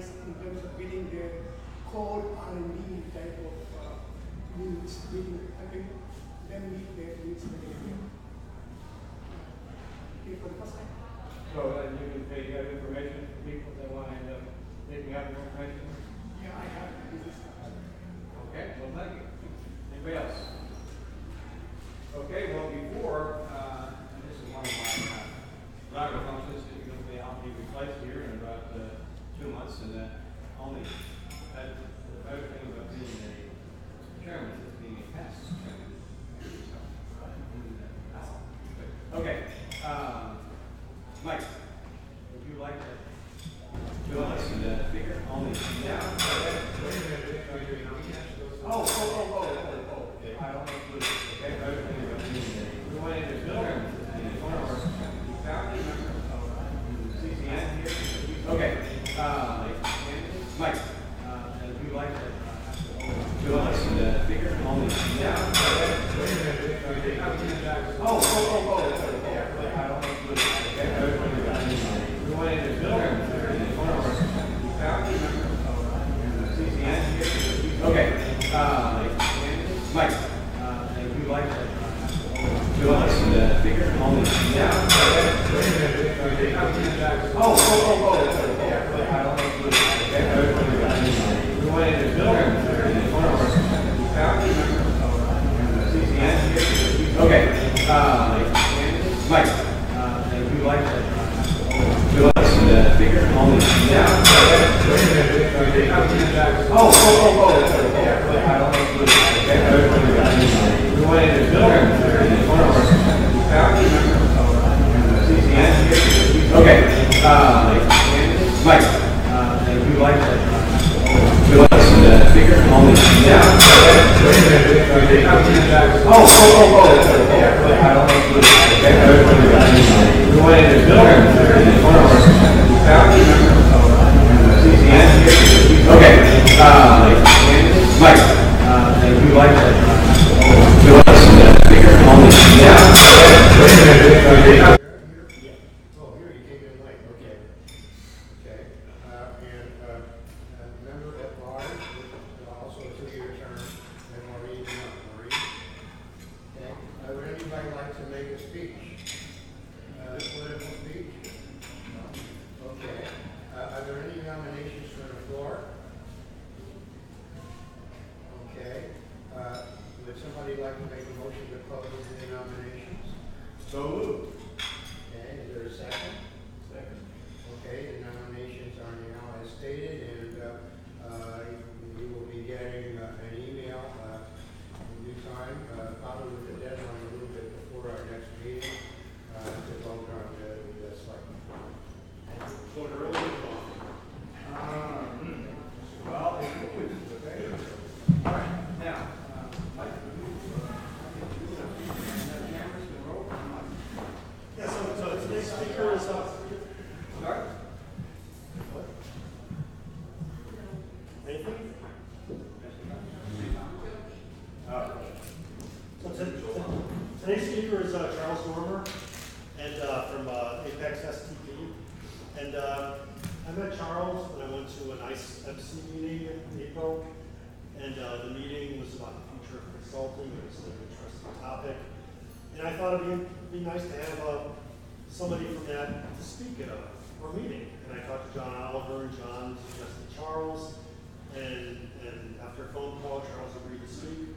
nice in terms of getting the core R&D type of needs, helping them meet their needs very well. Okay, for the first time. So you can take that information for people that want to end up taking out the information? Yeah, I have business cards. Okay, well, thank you. Anybody else? Okay, well, before, and this is one of my driver functions that you're going to be helping me replace here in about 2 months, and only that the better thing about being a chairman is being a past chairman. Okay, Mike, would you like to fill us in that figure? Only now. Oh. I don't include it. Okay, better thing about being we want to build one of our founding members of CCN here. Okay, Mike, would you like to fill us in that figure? Only now. I don't include it. Okay, better thing about we want to build one of our founding members of CCN here. Okay, Mike, would you like to fill us in that figure? Only now. I don't include it. Okay, we want to build one of our founding members of CCN here. Okay, Mike, would you like to fill us in that figure? Only now. I don't include it. Okay, we want to build one of our founding members of CCN here. Okay, Mike, would you like to fill us in that figure? Only now. I don't include it. Okay, we want to build one of our founding members of CCN here. Okay, Mike, would you like to fill us in that figure? Only now. Oh, here you came in late. Okay. And member at large, also a 2-year term, and Maureen. Okay. Would anybody like to make a speech? Political speech? No. Okay. Are there any nominations for the floor? Okay. Would somebody like to make a motion to close the nominations? So moved. Okay, is there a second? Second. Okay, the nominations are now as stated, and you will be getting an email in due time, probably with the deadline a little bit before our next meeting, to vote on the selectmen. Vote early. Well, okay. All right, now, Mike, Yeah, so today's speaker is start. Anything? Today's speaker is Charles Normer, and from Apex STP. And I met Charles when I went to an ICE-MC meeting in April, and the meeting was about the future of consulting. It was an interesting topic, and I thought it'd be nice to have somebody from that to speak at our meeting. And I talked to John Oliver, and John suggested Charles, and after a phone call, Charles agreed to speak.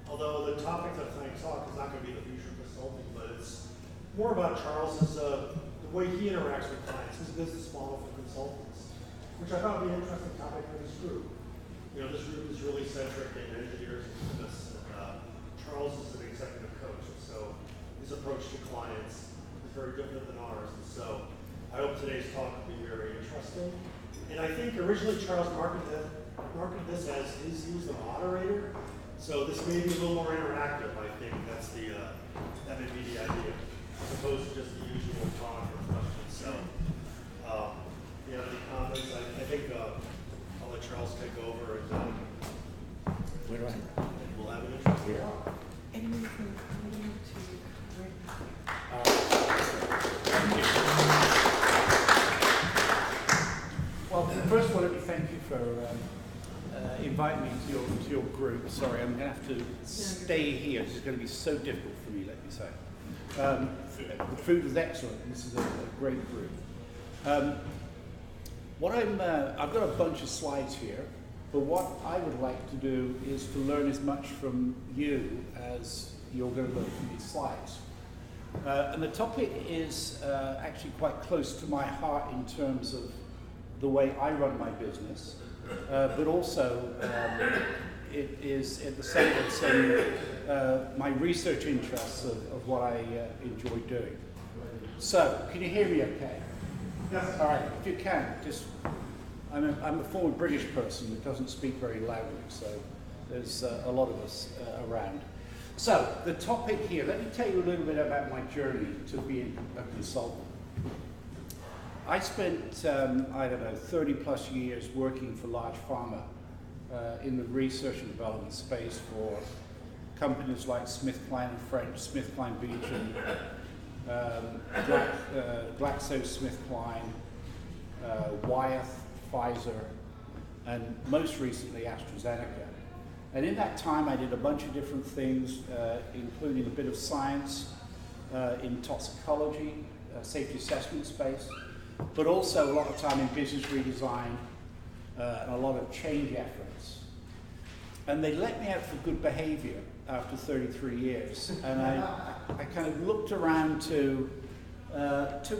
Although the topic of tonight's talk is not going to be the future of consulting, but it's more about Charles's the way he interacts with clients, his business model for consultants, which I thought would be an interesting topic for this group. You know, this group is really centric in engineers and business, and Charles is an executive coach, so his approach to clients is very different than ours. And so I hope today's talk will be very interesting. And I think originally Charles marketed this as he was the moderator. So this may be a little more interactive. I think that may be the idea, as opposed to just the usual talk or questions. So, if you have any comments, I think I'll let Charles take over, and we'll have an interesting talk. Anything to Well, first, I want to be thank you for inviting me to your group. Sorry, I'm going to have to stay here. This is going to be so difficult for me, let me say. The food was excellent. This is a great group. I've got a bunch of slides here, but what I would like to do is to learn as much from you as you're going to learn from these slides. And the topic is actually quite close to my heart in terms of the way I run my business, but also it is at the center of some my research interests of what I enjoy doing. So, can you hear me okay? Yes. All right, if you can, just, I'm a former British person that doesn't speak very loudly, so there's a lot of us around. So, the topic here, let me tell you a little bit about my journey to being a consultant. I spent, 30 plus years working for large pharma in the research and development space for companies like SmithKline and French, SmithKline Beecham, GlaxoSmithKline, Wyeth, Pfizer, and most recently AstraZeneca. And in that time I did a bunch of different things, including a bit of science in toxicology, safety assessment space, but also a lot of time in business redesign and a lot of change efforts. And they let me out for good behavior after 33 years. And I kind of looked around to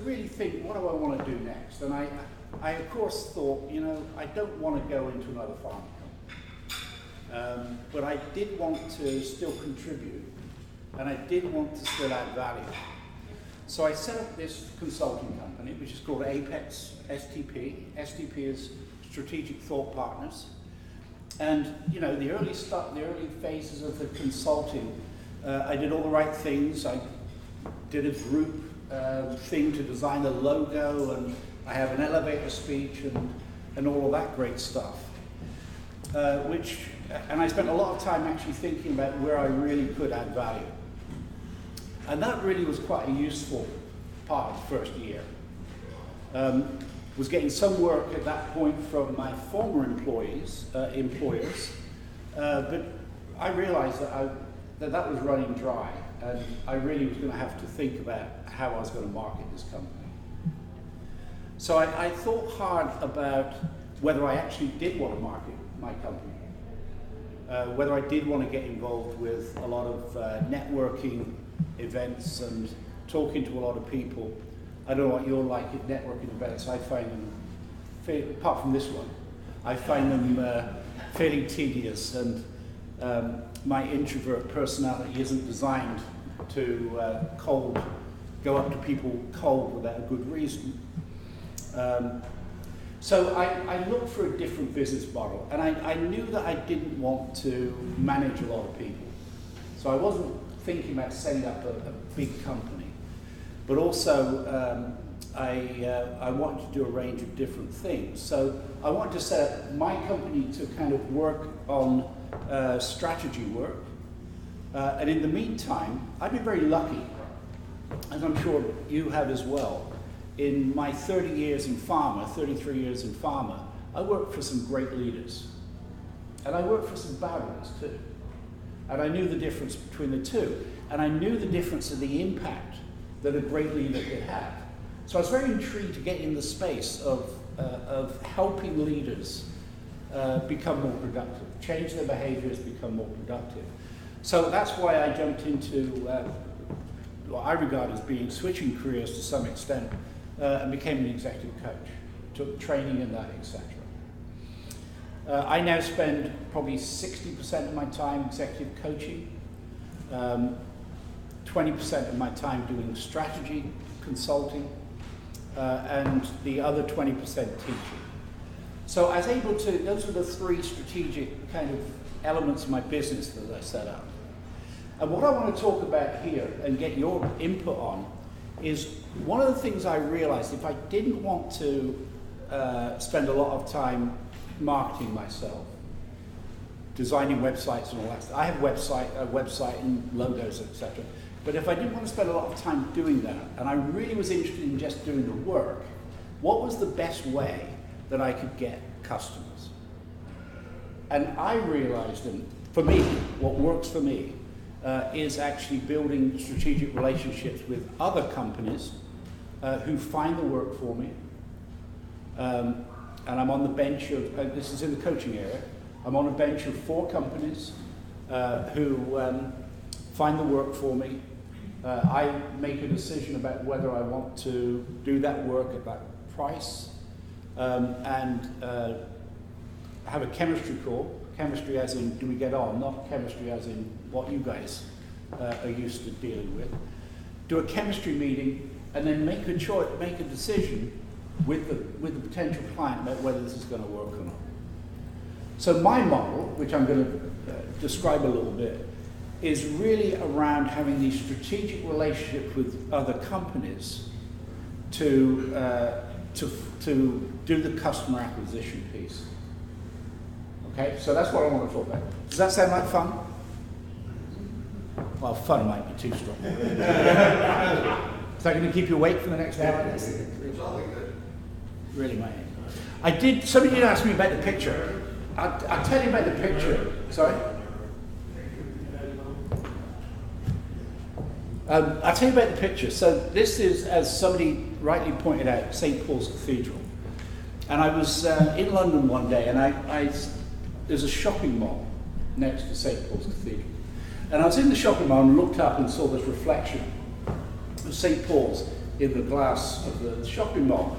really think, what do I want to do next? And I of course thought, you know, I don't want to go into another pharma company. But I did want to still contribute, and I did want to still add value. So I set up this consulting company, which is called Apex STP. STP is Strategic Thought Partners. And you know, the early phases of the consulting, I did all the right things. I did a group thing to design the logo, and I have an elevator speech and all of that great stuff. And I spent a lot of time actually thinking about where I really could add value. And that really was quite a useful part of the first year. Was getting some work at that point from my former employers, but I realized that was running dry, and I really was going to have to think about how I was going to market this company. So I thought hard about whether I actually did want to market my company, whether I did want to get involved with a lot of networking events and talking to a lot of people. I don't know what you're like at networking events. I find them, apart from this one, I find them fairly tedious, and my introvert personality isn't designed to go up to people cold without a good reason. So I looked for a different business model, and I knew that I didn't want to manage a lot of people. So I wasn't thinking about setting up a big company, but also I wanted to do a range of different things. So I wanted to set up my company to kind of work on strategy work, and in the meantime, I've been very lucky, as I'm sure you have as well. In my 33 years in pharma, I worked for some great leaders. And I worked for some bad ones too. And I knew the difference between the two. And I knew the difference of the impact that a great leader could have. So I was very intrigued to get in the space of helping leaders become more productive, change their behaviors, become more productive. So that's why I jumped into what I regard as being switching careers to some extent, and became an executive coach, took training in that, etc. I now spend probably 60% of my time executive coaching, 20% of my time doing strategy consulting, and the other 20% teaching. So I was able to, those were the three strategic kind of elements of my business that I set up. And what I want to talk about here and get your input on is one of the things I realized, if I didn't want to spend a lot of time marketing myself, designing websites and all that stuff. I have a website and logos, etc. But if I didn't want to spend a lot of time doing that, and I really was interested in just doing the work, what was the best way that I could get customers. And I realized, and for me, what works for me is actually building strategic relationships with other companies who find the work for me. And I'm on the bench of, this is in the coaching area, I'm on a bench of 4 companies who find the work for me. I make a decision about whether I want to do that work at that price, and have a chemistry call. Chemistry as in, do we get on? Not chemistry as in what you guys are used to dealing with. Do a chemistry meeting, and then make a choice, make a decision with the potential client about whether this is going to work or not. So my model, which I'm going to describe a little bit, is really around having these strategic relationships with other companies to do the customer acquisition piece. Okay, so that's what I want to talk about. Does that sound like fun? Well, fun might be too strong. Is that going to keep you awake for the next hour? It's all good. Really, mate. Somebody did ask me about the picture. I'll tell you about the picture. Sorry? I'll tell you about the picture. So this is, as somebody rightly pointed out, St. Paul's Cathedral. And I was in London one day, and there's a shopping mall next to St. Paul's Cathedral. And I was in the shopping mall and looked up and saw this reflection of St. Paul's in the glass of the shopping mall.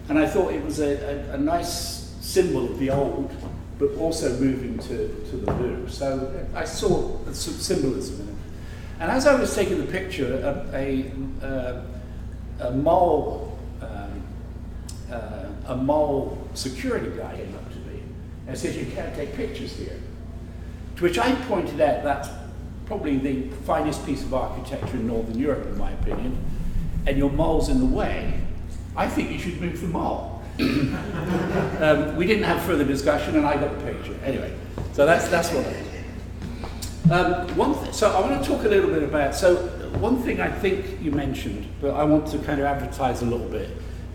And I thought it was a nice symbol of the old, but also moving to the new. So I saw some symbolism in it. And as I was taking the picture, a mall security guy came up to me and said, "You can't take pictures here." To which I pointed out that's probably the finest piece of architecture in Northern Europe, in my opinion, and your mall's in the way. I think you should move the mall. We didn't have further discussion, and I got the picture. Anyway, so that's what I did. So I want to talk a little bit about, so one thing I think you mentioned, but I want to kind of advertise a little bit,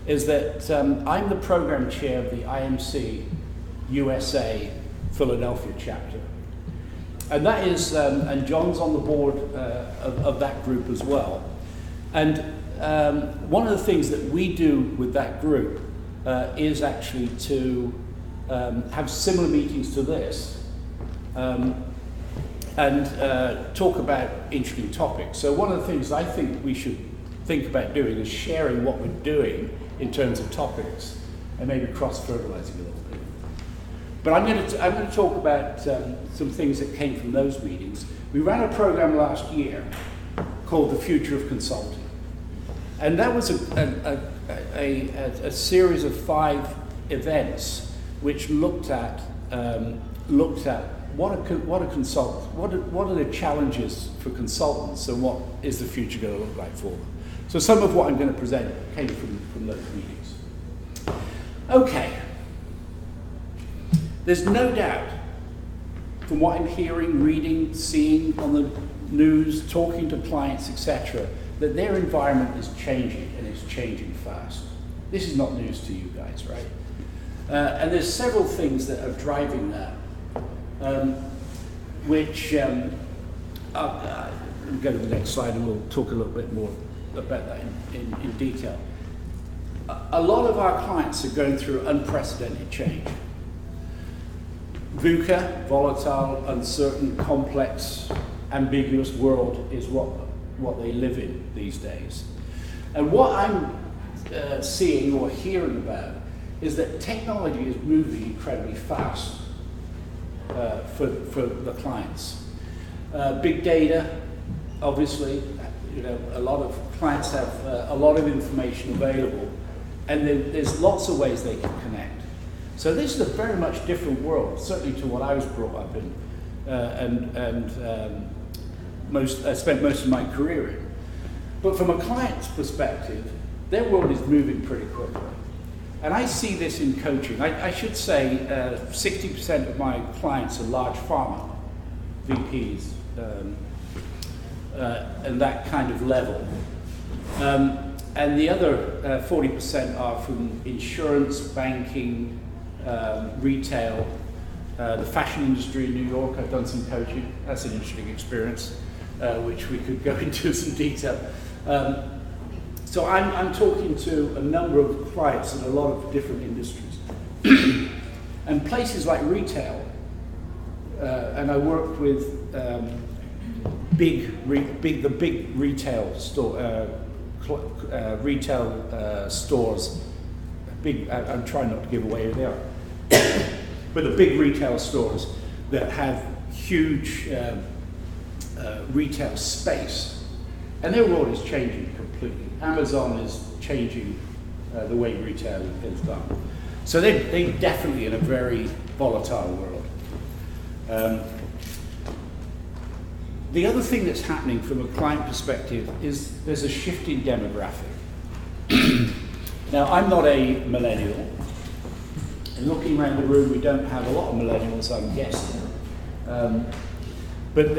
is that I'm the program chair of the IMC USA Philadelphia chapter. And that is, and John's on the board of that group as well. And one of the things that we do with that group is actually to have similar meetings to this. And talk about interesting topics. So one of the things I think we should think about doing is sharing what we're doing in terms of topics and maybe cross-fertilizing a little bit. But I'm going to talk about some things that came from those meetings. We ran a program last year called The Future of Consulting. And that was a series of 5 events which looked at what are the challenges for consultants, and what is the future going to look like for them. So some of what I'm going to present came from those meetings. Okay. There's no doubt, from what I'm hearing, reading, seeing on the news, talking to clients, etc., that their environment is changing, and it's changing fast. This is not news to you guys, right? And there's several things that are driving that. I'll go to the next slide and we'll talk a little bit more about that in detail. A lot of our clients are going through unprecedented change. VUCA, volatile, uncertain, complex, ambiguous world is what they live in these days. And what I'm seeing or hearing about is that technology is moving incredibly fast. For the clients. Big data, obviously, a lot of clients have a lot of information available, and there's lots of ways they can connect. So this is a very much different world, certainly to what I was brought up in, I spent most of my career in. But from a client's perspective, their world is moving pretty quickly. And I see this in coaching. I should say 60% of my clients are large pharma, VPs, and that kind of level. And the other 40% are from insurance, banking, retail, the fashion industry in New York. I've done some coaching. That's an interesting experience, which we could go into some detail. So I'm talking to a number of clients in a lot of different industries. And places like retail, and I work with the big retail store, stores. I'm trying not to give away who they are, but the big retail stores that have huge retail space, and their world is changing completely. Amazon is changing the way retail is done. So they're definitely in a very volatile world. The other thing that's happening from a client perspective is there's a shift in demographic. Now, I'm not a millennial, and looking around the room, we don't have a lot of millennials, I'm guessing. But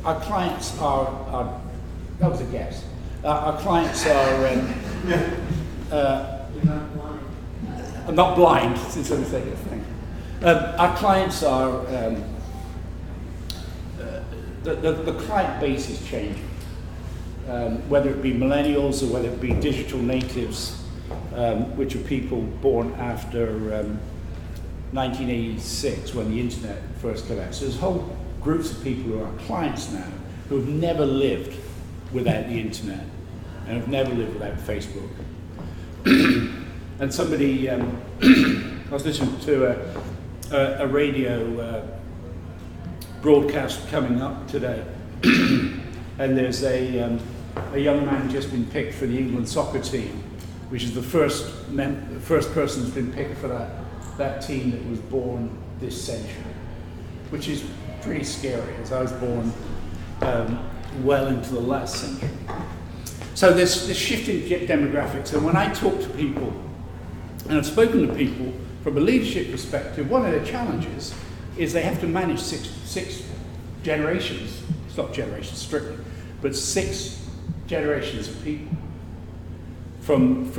our clients are that was a guess. Our clients are, I'm not blind, since I'm saying this thing. Our clients are, the client base is changing. Whether it be millennials or whether it be digital natives, which are people born after 1986 when the internet first came out. So there's whole groups of people who are clients now who have never lived without the internet and have never lived without Facebook. And somebody, I was listening to a radio broadcast coming up today, and there's a young man just been picked for the England soccer team, which is the first person who's been picked for that team that was born this century, which is pretty scary, as I was born well into the last century. So there's this shift in demographics, and when I talk to people, and I've spoken to people from a leadership perspective, one of their challenges is they have to manage six generations. It's not generations strictly, but 6 generations of people. From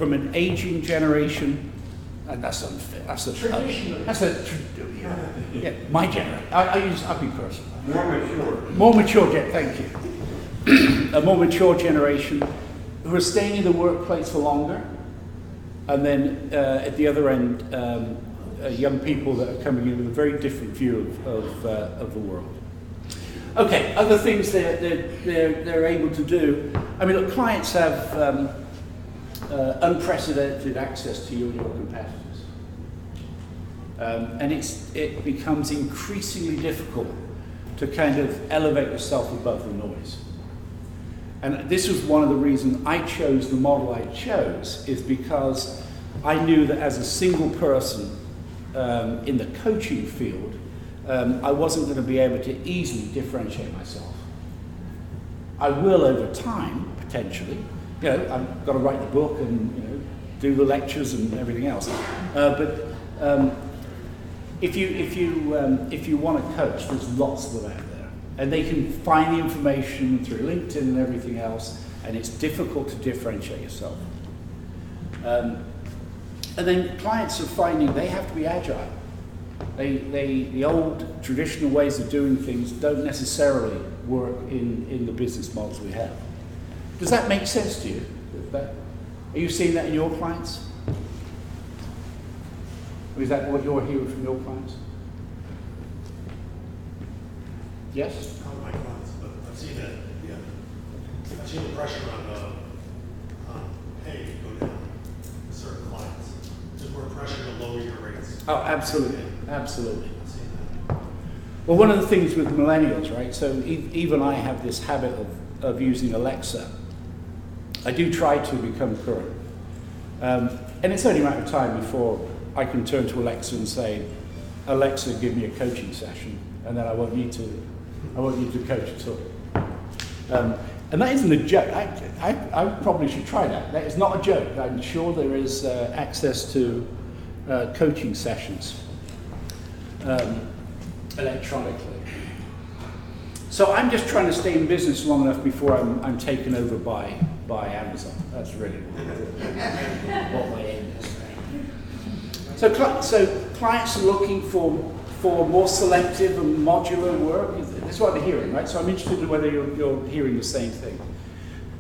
an aging generation, and that's unfair. My generation. I'll be personal. More mature. Thank you. A more mature generation who are staying in the workplace for longer, and then at the other end, young people that are coming in with a very different view of the world. Okay, other things they're able to do. I mean, look, clients have unprecedented access to you and your competitors, and it becomes increasingly difficult to kind of elevate yourself above the noise. And this was one of the reasons I chose the model I chose, is because I knew that as a single person in the coaching field, I wasn't going to be able to easily differentiate myself. I will over time, potentially. You know, I've got to write the book and do the lectures and everything else. But if you want to coach, there's lots of them out there, and they can find the information through LinkedIn and everything else, and it's difficult to differentiate yourself. And then clients are finding they have to be agile. The old traditional ways of doing things don't necessarily work in the business models we have. Does that make sense to you? Are you seeing that in your clients? Or is that what you're hearing from your clients? Yes? Not my clients, but I've seen that, yeah. I've seen the pressure on pay go down with certain clients. There's more pressure to lower your rates. Oh, absolutely, absolutely. Well, one of the things with millennials, right, so even I have this habit of using Alexa. I do try to become current. And it's only a matter of time before I can turn to Alexa and say, Alexa, give me a coaching session, and then I won't need to coach at all. And that isn't a joke. I probably should try that. That is not a joke. I'm sure there is access to coaching sessions electronically. So I'm just trying to stay in business long enough before I'm taken over by Amazon. That's really what my aim is. So clients are looking for more selective and modular work. That's what they're hearing, right? So I'm interested in whether you're hearing the same thing.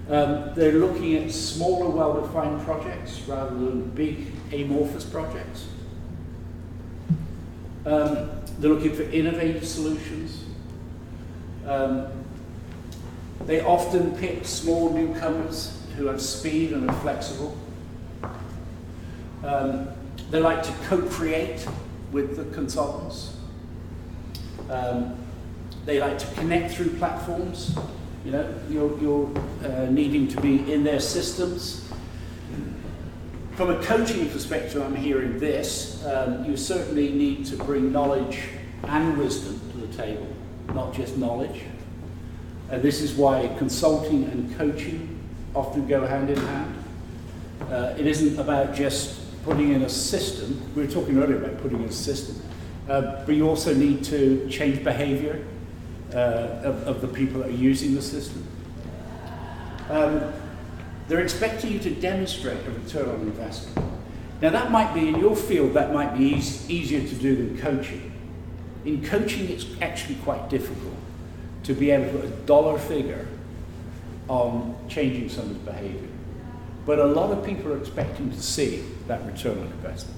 They're looking at smaller, well-defined projects rather than big, amorphous projects. They're looking for innovative solutions. They often pick small newcomers who have speed and are flexible. They like to co-create with the consultants. They like to connect through platforms. You know, you're needing to be in their systems. From a coaching perspective, I'm hearing this. You certainly need to bring knowledge and wisdom to the table, not just knowledge. And this is why consulting and coaching often go hand in hand. It isn't about just putting in a system. We were talking earlier about putting in a system. But you also need to change behavior of the people that are using the system. They're expecting you to demonstrate a return on investment. Now that might be, in your field, that might be easier to do than coaching. In coaching, it's actually quite difficult to be able to put a dollar figure on changing someone's behavior. But a lot of people are expecting to see that return on investment.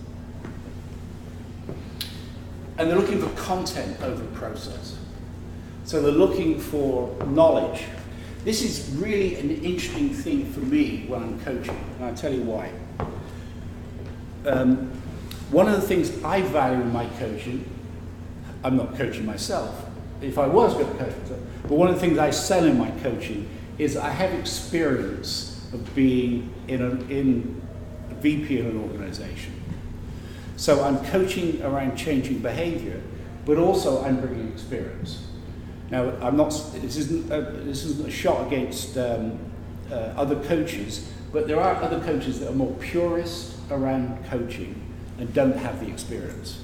And they're looking for content over process. So they're looking for knowledge. This is really an interesting thing for me when I'm coaching, and I'll tell you why. One of the things I value in my coaching, I'm not coaching myself, if I was going to coach myself, but one of the things I sell in my coaching is I have experience of being in a VP in an organization. So I'm coaching around changing behavior, but also I'm bringing experience. Now, this isn't a shot against other coaches, but there are other coaches that are more purist around coaching and don't have the experience.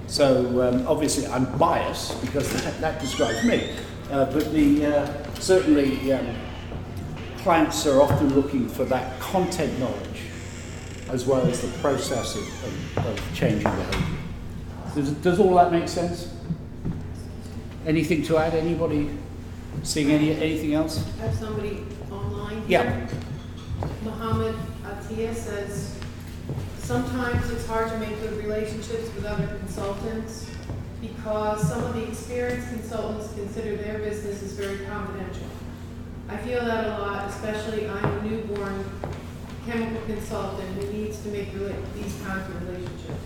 So obviously I'm biased because that describes me, but certainly clients are often looking for that content knowledge as well as the process of changing behavior. Does all that make sense? Anything to add? Anybody seeing anything else? I have somebody online here. Yeah. Mohammed Atia says, sometimes it's hard to make good relationships with other consultants because some of the experienced consultants consider their business as very confidential. I feel that a lot, especially I'm a newborn chemical consultant who needs to make these kinds of relationships.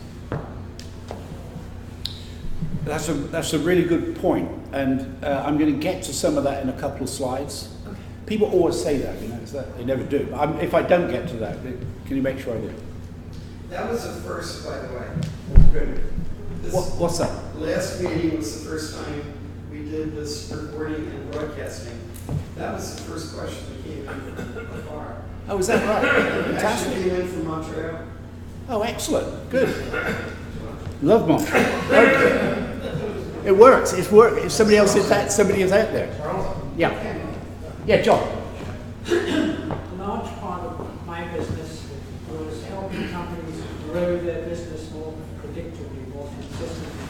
That's a really good point, and I'm going to get to some of that in a couple of slides. Okay. People always say that, you know, they never do. But if I don't get to that, can you make sure I do? That was the first, by the way. Good. What's that? Last meeting was the first time we did this recording and broadcasting. That was the first question that came in from afar. Oh, is that right? Actually Fantastic. came in from Montreal. Oh, excellent. Good. Love Montreal. Okay. It works. It's work. If somebody else is that, somebody is out there. Yeah. Yeah, John. A large part of my business was helping companies grow their business more predictably, more consistently.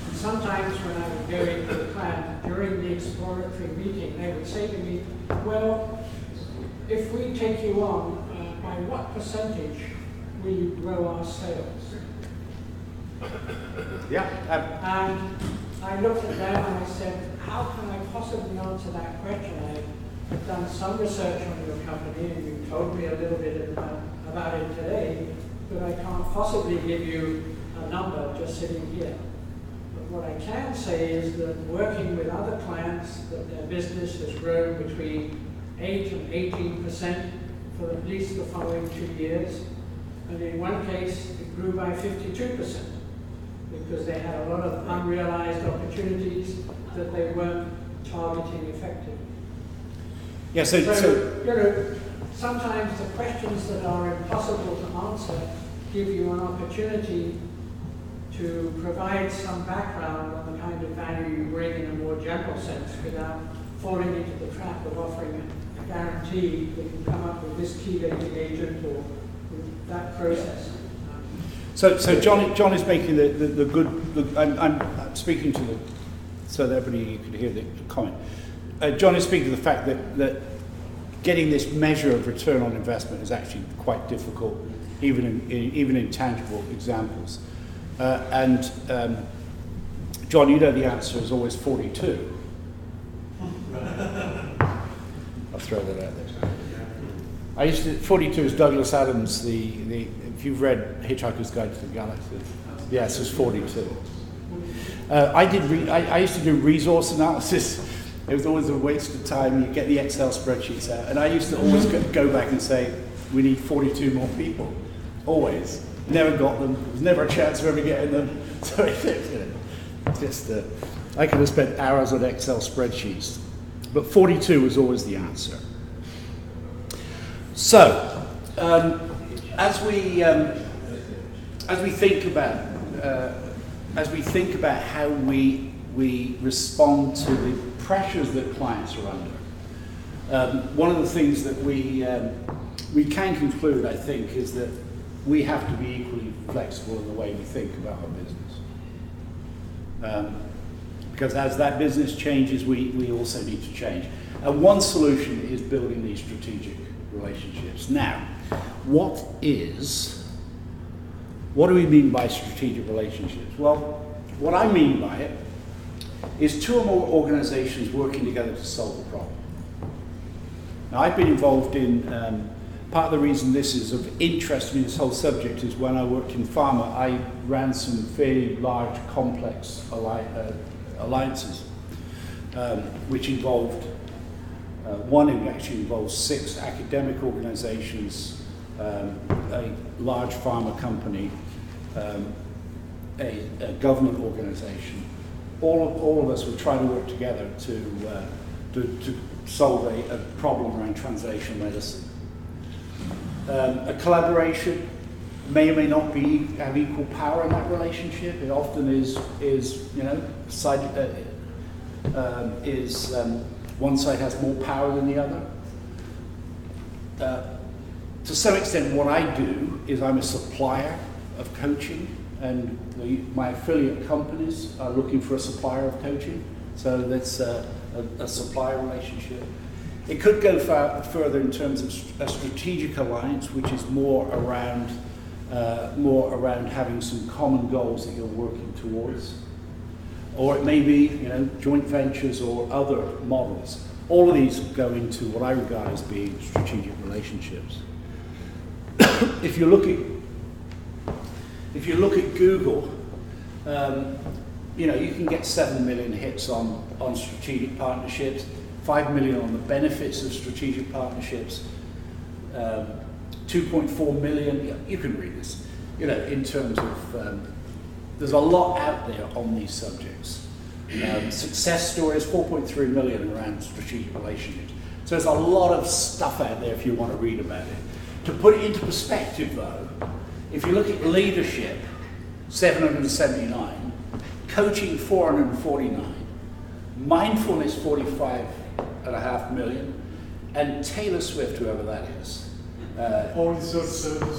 And sometimes when I would go into the client during the exploratory meeting, they would say to me, well, if we take you on, by what percentage will you grow our sales? Yeah. And I looked at them and I said, how can I possibly answer that question? I've done some research on your company and you told me a little bit about it today, but I can't possibly give you a number just sitting here. But what I can say is that working with other clients, that their business has grown between 8 and 18% for at least the following 2 years. And in one case, it grew by 52%. Because they had a lot of unrealized opportunities that they weren't targeting effectively. Yeah, so You know, sometimes the questions that are impossible to answer give you an opportunity to provide some background on the kind of value you bring in a more general sense without falling into the trap of offering a guarantee that you come up with this key agent or with that process. So John is making the good. I'm speaking to the so that everybody could hear the comment. John is speaking to the fact that getting this measure of return on investment is actually quite difficult, even in tangible examples. John, you know the answer is always 42. I'll throw that out there. 42 is Douglas Adams, if you've read Hitchhiker's Guide to the Galaxy, yes, it's 42. I used to do resource analysis. It was always a waste of time. You get the Excel spreadsheets out, and I used to always go back and say, we need 42 more people. Always. Never got them. There was never a chance of ever getting them. So I could have spent hours on Excel spreadsheets. But 42 was always the answer. So, as we think about how we respond to the pressures that clients are under, one of the things that we can conclude, I think, is that we have to be equally flexible in the way we think about our business. Because as that business changes, we also need to change. And one solution is building these strategic relationships. Now, what do we mean by strategic relationships? Well, what I mean by it is two or more organizations working together to solve a problem. Now, I've been involved in, part of the reason this is of interest to me, this whole subject, is when I worked in pharma, I ran some fairly large, complex alliances, which involved, one actually involves 6 academic organizations, a large pharma company, a government organization. All of us would try to work together to solve a problem around translational medicine. A collaboration may or may not have equal power in that relationship. It often is one side has more power than the other. To some extent, what I do is I'm a supplier of coaching, and my affiliate companies are looking for a supplier of coaching. So that's a supplier relationship. It could go further in terms of a strategic alliance, which is more around having some common goals that you're working towards. Or it may be, joint ventures or other models. All of these go into what I regard as being strategic relationships. If you look at Google, you can get 7 million hits on strategic partnerships, 5 million on the benefits of strategic partnerships, 2.4 million. You can read this. In terms of there's a lot out there on these subjects. Success stories, 4.3 million around strategic relationships. So there's a lot of stuff out there if you want to read about it. To put it into perspective, though, if you look at leadership, 779, coaching, 449, mindfulness, 45.5 million, and Taylor Swift, whoever that is,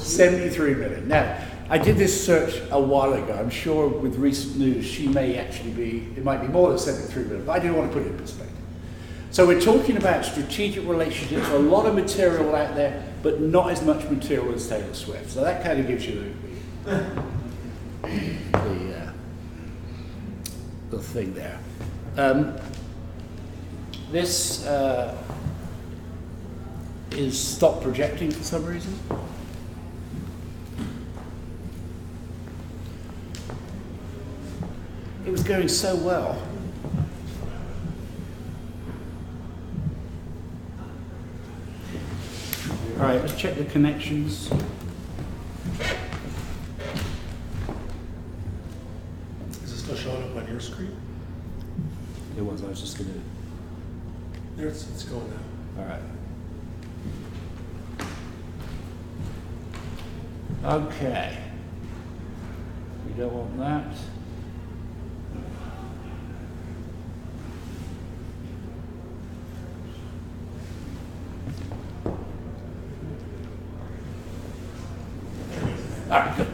73 million. Now, I did this search a while ago. I'm sure with recent news, she may actually it might be more than 73 million, but I didn't want to put it in perspective. So we're talking about strategic relationships, a lot of material out there, but not as much material as Taylor Swift. So that kind of gives you the thing there. This is stop projecting for some reason. It was going so well. All right, let's check the connections. Is it still showing up on your screen? It was, I was just going to... There, it's going now. All right. Okay. We don't want that. All right, good.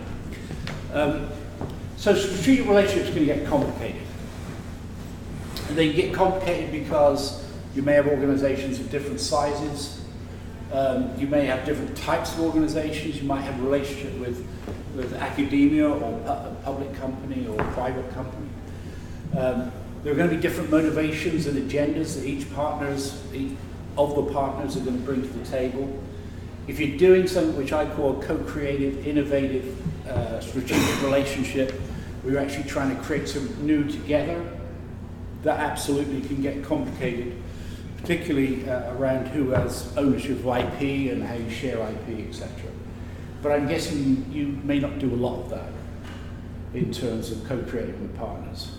So strategic relationships can get complicated. And they get complicated because you may have organizations of different sizes. You may have different types of organizations. You might have a relationship with academia or a public company or a private company. There are going to be different motivations and agendas that each of the partners are going to bring to the table. If you're doing something which I call a co-creative, innovative, strategic relationship, where you're actually trying to create something new together, that absolutely can get complicated, particularly around who has ownership of IP and how you share IP, etc. But I'm guessing you may not do a lot of that in terms of co-creating with partners.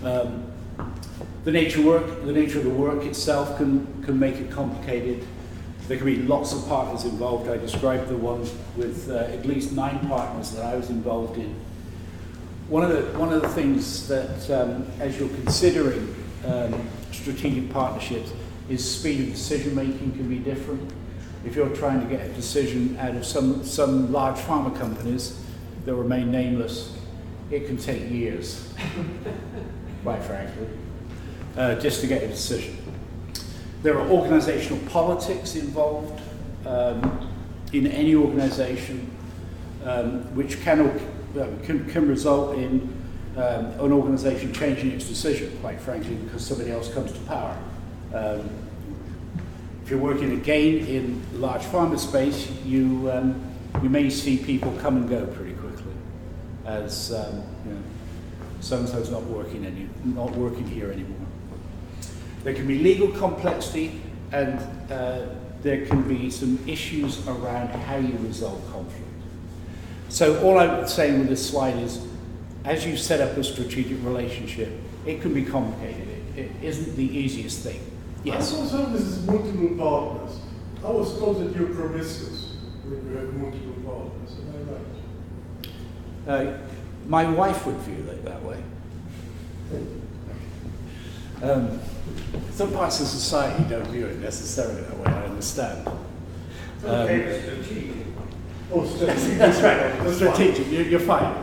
The nature of the work itself can make it complicated. There can be lots of partners involved. I described the one with at least 9 partners that I was involved in. One of the things that, as you're considering strategic partnerships, is speed of decision making can be different. If you're trying to get a decision out of some large pharma companies that remain nameless, it can take years, quite frankly, just to get a decision. There are organizational politics involved in any organization, which can result in an organization changing its decision, quite frankly, because somebody else comes to power. If you're working again in large pharma space, you may see people come and go pretty quickly, as so-and-so's not working here anymore. There can be legal complexity, and there can be some issues around how you resolve conflict. So all I'm saying with this slide is, as you set up a strategic relationship, it can be complicated. It isn't the easiest thing. Yes? I saw some of this is multiple partners. I was told that you're promiscuous when you have multiple partners. Am I right? My wife would view it that way. Some parts of society don't view it necessarily that way, I understand. Strategic. Oh, strategic. That's right, strategic, you're fine.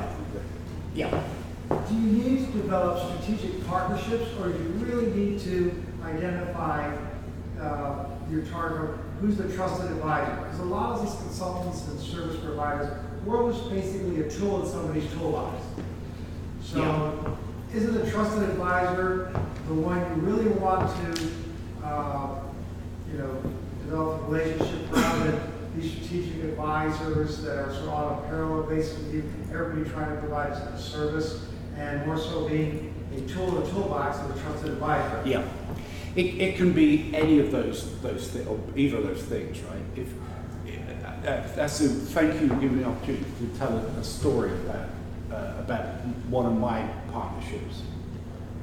Yeah. Do you need to develop strategic partnerships, or do you really need to identify your target, who's the trusted advisor? Because a lot of these consultants and service providers, we're just basically a tool in somebody's toolbox. So isn't a trusted advisor the one you really want to develop a relationship rather than these strategic advisors that are sort of on a parallel basis with you, everybody trying to provide a service, and more so being a tool in the toolbox of a trusted advisor? Yeah. It can be any of those things, or either of those things, right? Thank you for giving me the opportunity to tell a story about one of my partnerships.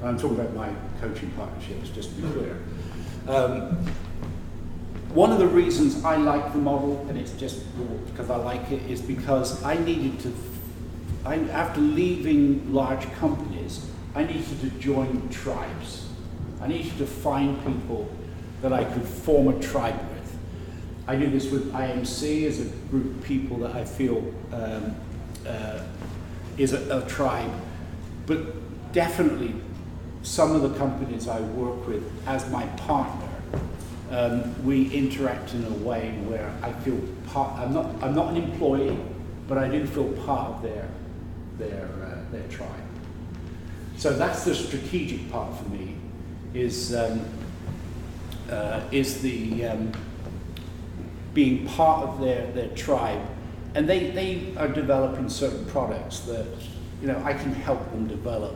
I'm talking about my coaching partnerships, just to be clear. One of the reasons I like the model, and it's just because I like it, is because after leaving large companies, I needed to join tribes. I needed to find people that I could form a tribe with. I do this with IMC as a group of people that I feel is a tribe, but definitely some of the companies I work with as my partner, we interact in a way where I feel part. I'm not an employee, but I do feel part of their tribe. So that's the strategic part for me. Is the being part of their tribe, and they are developing certain products that I can help them develop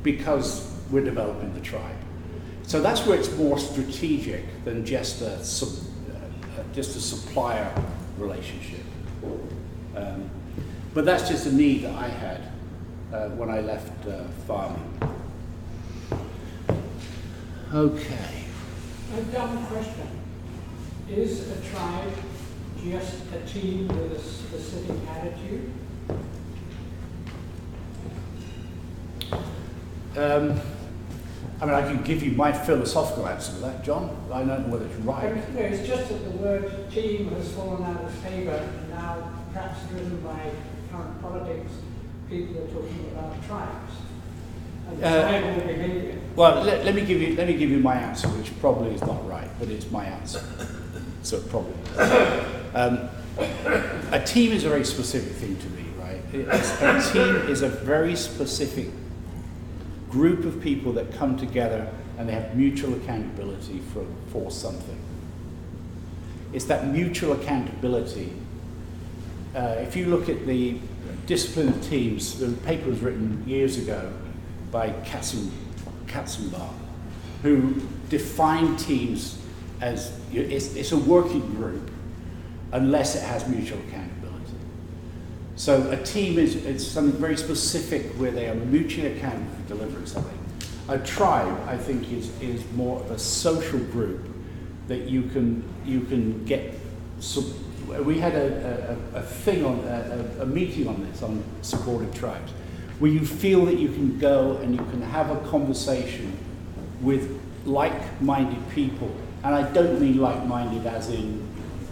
because we're developing the tribe. So that's where it's more strategic than just a supplier relationship. But that's just a need that I had when I left farming. Okay. A dumb question. Is a tribe just a team with a specific attitude? I can give you my philosophical answer to that, John. I don't know whether it's right. No, it's just that the word team has fallen out of favor, and now driven by current politics. People are talking about tribes and tribal behavior. Well, let me give you my answer, which probably is not right, but it's my answer. So it probably is. A team is a very specific thing to me, right? A team is a very specific group of people that come together and they have mutual accountability for something. It's that mutual accountability. If you look at the discipline of teams, the paper was written years ago by Katzenbach, who defined teams as it's a working group unless it has mutual accountability. So a team is something very specific where they are mutually accountable for delivering something. A tribe, I think, is more of a social group that you can get. We had a thing on a meeting on this, on supported tribes, where you feel that you can go and you can have a conversation with like-minded people, and I don't mean like-minded as in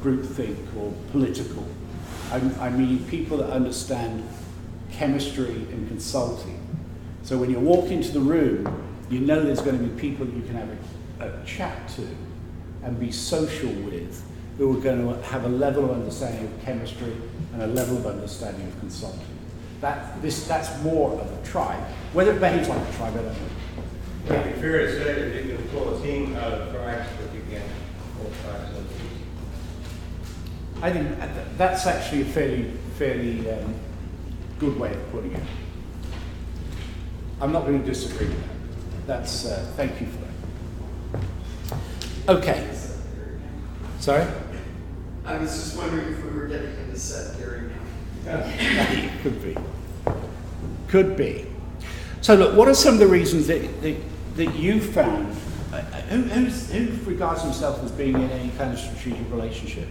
groupthink or political. I mean people that understand chemistry and consulting. So when you walk into the room, you know there's going to be people that you can have a chat to and be social with, who are going to have a level of understanding of chemistry and a level of understanding of consulting. That's more of a tribe. Whether it behaves like a tribe, I don't know. Would it be fair to say that you can pull a team out of tribes, but you can't pull tribes out of teams? I think that's actually a fairly good way of putting it. I'm not going to disagree with that. That's thank you for that. Okay. Sorry? I was just wondering if we were getting into set theory now. Could be. Could be. So look, what are some of the reasons that you found, who regards himself as being in any kind of strategic relationship?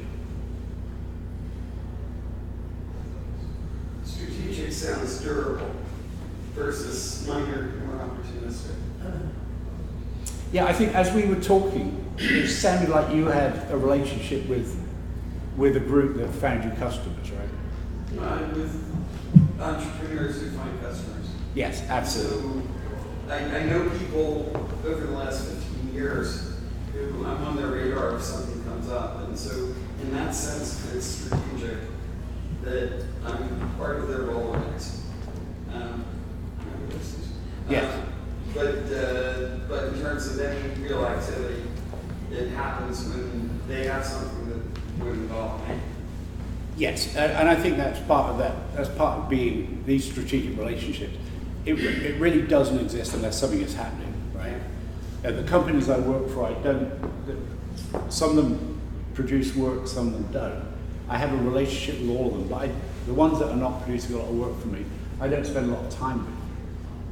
Strategic sounds durable versus minor, more opportunistic. Yeah, I think as we were talking, it sounded like you had a relationship with a group that found you customers, right? With entrepreneurs who find customers. Yes, absolutely. So I know people over the last 15 years who I'm on their radar if something comes up. And so in that sense, it's strategic that I'm part of their Rolodex. Yes. But in terms of any real activity, it happens when they have something that would involve me. Yes, and I think that's part of that. That's part of being these strategic relationships. It really doesn't exist unless something is happening, right? The companies I work for, some of them produce work, some of them don't. I have a relationship with all of them, but the ones that are not producing a lot of work for me, I don't spend a lot of time with,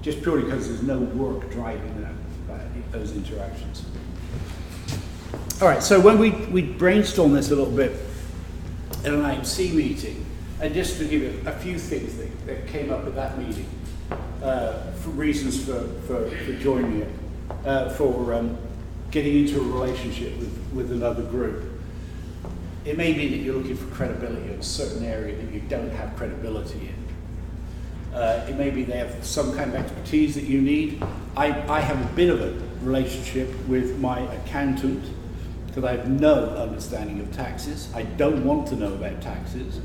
just purely because there's no work driving those interactions. All right, so when we brainstormed this a little bit at an IMC meeting, and just to give you a few things that came up at that meeting, for reasons for joining it, for getting into a relationship with another group. It may be that you're looking for credibility in a certain area that you don't have credibility in. It may be they have some kind of expertise that you need. I have a bit of a relationship with my accountant because I have no understanding of taxes. I don't want to know about taxes.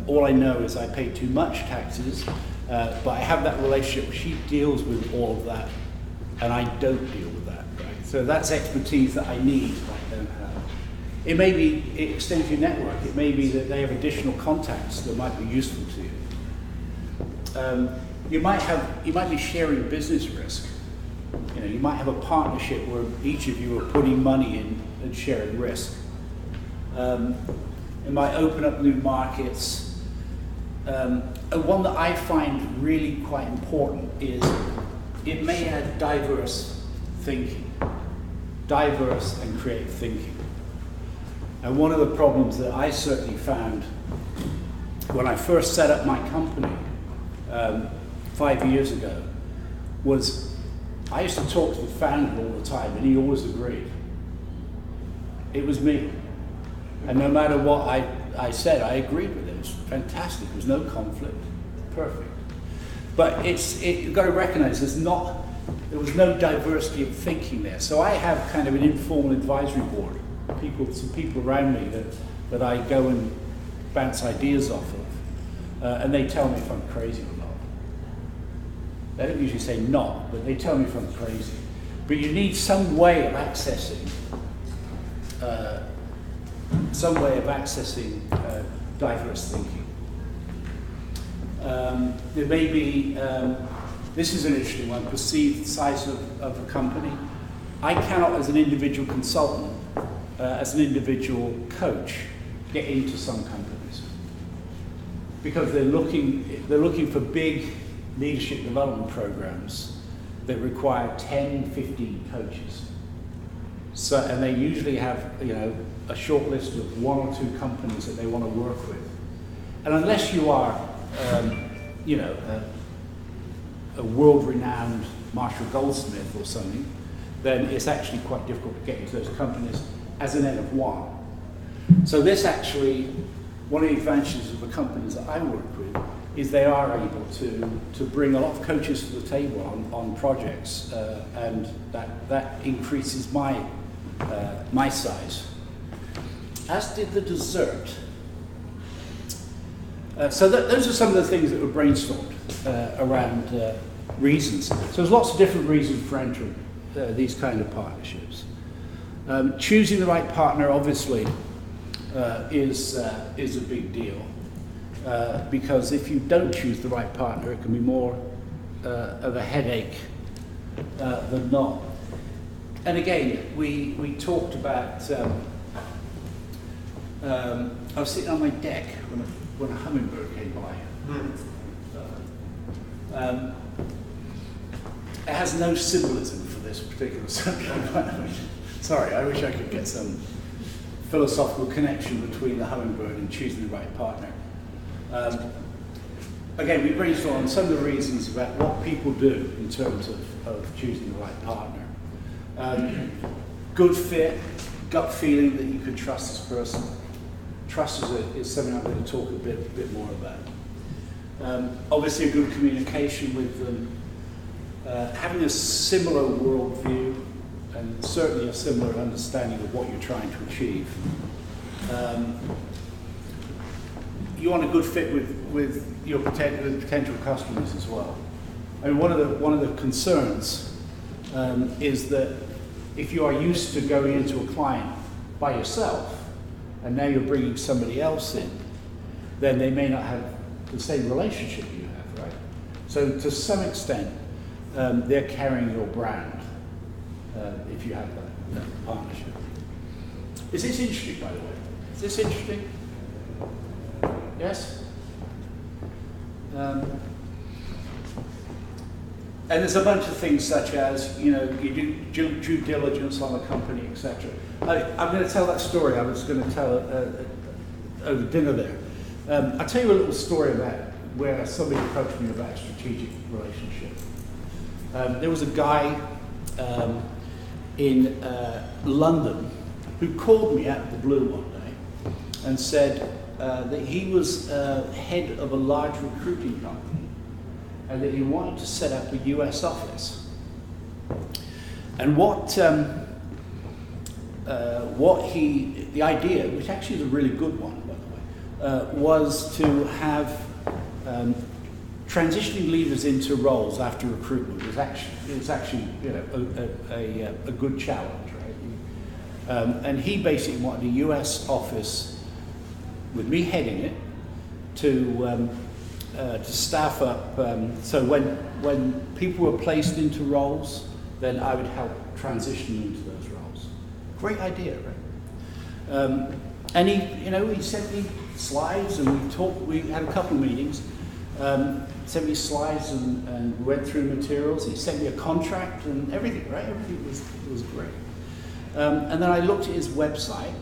All I know is I pay too much taxes, but I have that relationship. She deals with all of that, and I don't deal with that. Right? So that's expertise that I need, but I don't have. It may be it extends your network. It may be that they have additional contacts that might be useful to you. You might be sharing business risk. You might have a partnership where each of you are putting money in and sharing risk. It might open up new markets. And one that I find really quite important is it may add diverse thinking, diverse and creative thinking. And one of the problems that I certainly found when I first set up my company 5 years ago was I used to talk to the founder all the time, and he always agreed. It was me. And no matter what I said I agreed with him. It's fantastic. There was no conflict. Perfect. But you've got to recognize there was no diversity of thinking there. So I have kind of an informal advisory board, some people around me that I go and bounce ideas off of, and they tell me if I'm crazy or not. They don't usually say not, but they tell me if I'm crazy. But you need some way of accessing diverse thinking. There may be, this is an interesting one, perceived size of a company. I cannot, as an individual consultant, as an individual coach, get into some companies because they're looking for big leadership development programs that require 10, 15 coaches. So, and they usually have, a short list of 1 or 2 companies that they want to work with. And unless you are, a world-renowned Marshall Goldsmith or something, then it's actually quite difficult to get into those companies as an N of 1. So this actually, one of the advantages of the companies that I work with is they are able to bring a lot of coaches to the table on projects, and that increases my size. As did the dessert. So those are some of the things that were brainstormed around reasons. So there's lots of different reasons for entering these kind of partnerships. Choosing the right partner, obviously, is a big deal. Because if you don't choose the right partner, it can be more of a headache than not. And again, we talked about, I was sitting on my deck when a hummingbird came by. It has no symbolism for this particular subject. Sorry, I wish I could get some philosophical connection between the hummingbird and choosing the right partner. Again, we brainstormed on some of the reasons about what people do in terms of choosing the right partner. Good fit, gut feeling that you can trust this person. Trust is something I'm going to talk a bit more about. Obviously, a good communication with them. Having a similar worldview and certainly a similar understanding of what you're trying to achieve. You want a good fit with your potential customers as well. I mean, one of the concerns is that if you are used to going into a client by yourself, and now you're bringing somebody else in, then they may not have the same relationship you have, right? So to some extent, they're carrying your brand if you have that partnership. Is this interesting, by the way? Is this interesting? Yes? And there's a bunch of things such as, you do due diligence on the company, etc. I'm going to tell that story I was going to tell over dinner there. I'll tell you a little story about where somebody approached me about a strategic relationship. There was a guy in London who called me out of the blue one day and said that he was head of a large recruiting company and that he wanted to set up a US office. And the idea, which actually is a really good one, by the way, was to have transitioning leaders into roles after recruitment. It's actually a good challenge, right? And he basically wanted a US office with me heading it to staff up. So when people were placed into roles, then I would help transition into those roles. Great idea, right? And he sent me slides, and we talked. We had a couple of meetings. Sent me slides and we went through materials. He sent me a contract and everything, right? Everything was great. And then I looked at his website,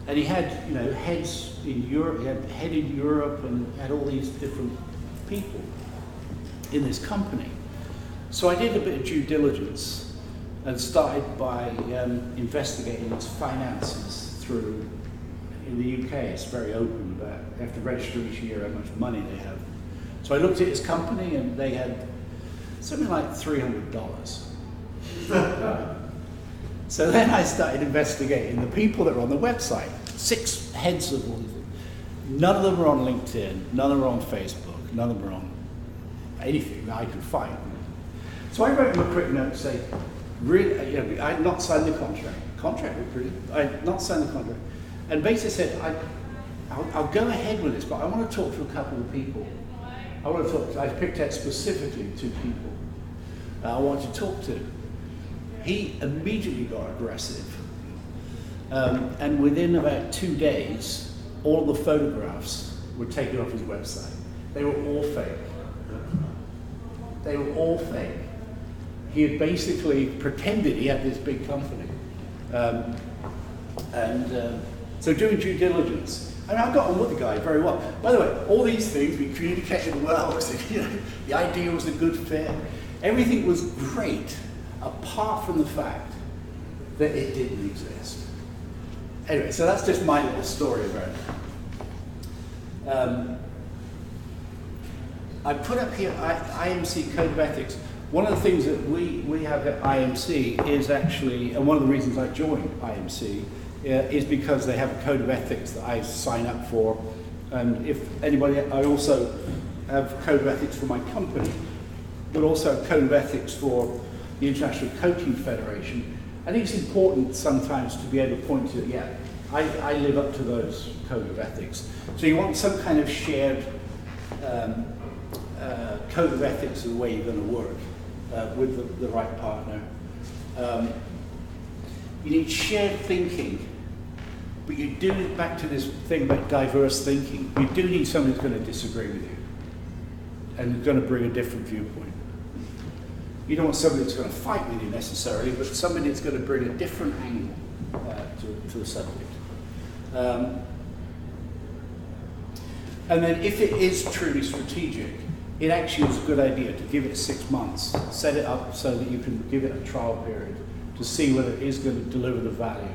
and he had heads in Europe. He had a head in Europe and had all these different people in this company. So I did a bit of due diligence and started by investigating his finances through in the UK, it's very open about, they have to register each year how much money they have. So I looked at his company and they had something like $300. So then I started investigating the people that were on the website, 6 heads of all these things. None of them were on LinkedIn, none of them were on Facebook, none of them were on anything that I could find. So I wrote him a quick note to say, really, you know, I had not signed the contract. Contract was pretty, I had not signed the contract. And basically said, I'll go ahead with this, but I want to talk to a couple of people. I picked out specifically 2 people I want to talk to. He immediately got aggressive. And within about 2 days, all the photographs were taken off his website. They were all fake. They were all fake. He had basically pretended he had this big company. So doing due diligence. I mean, I got on with the guy very well. By the way, all these things, we communicated well. You know, the idea was a good fit. Everything was great, apart from the fact that it didn't exist. Anyway, so that's just my little story about it. I put up here IMC Code of Ethics. One of the things that we have at IMC is actually, and one of the reasons I joined IMC is because they have a code of ethics that I sign up for. And if anybody, I also have a code of ethics for my company, but also a code of ethics for the International Coaching Federation. I think it's important sometimes to be able to point to, yeah, I live up to those code of ethics. So you want some kind of shared code of ethics of the way you're going to work with the right partner. You need shared thinking, but you do, back to this thing about diverse thinking, you do need someone who's going to disagree with you and who's going to bring a different viewpoint. You don't want somebody that's going to fight with you necessarily, but somebody that's going to bring a different angle to the subject. And then if it is truly strategic, it actually is a good idea to give it 6 months, set it up so that you can give it a trial period to see whether it is going to deliver the value,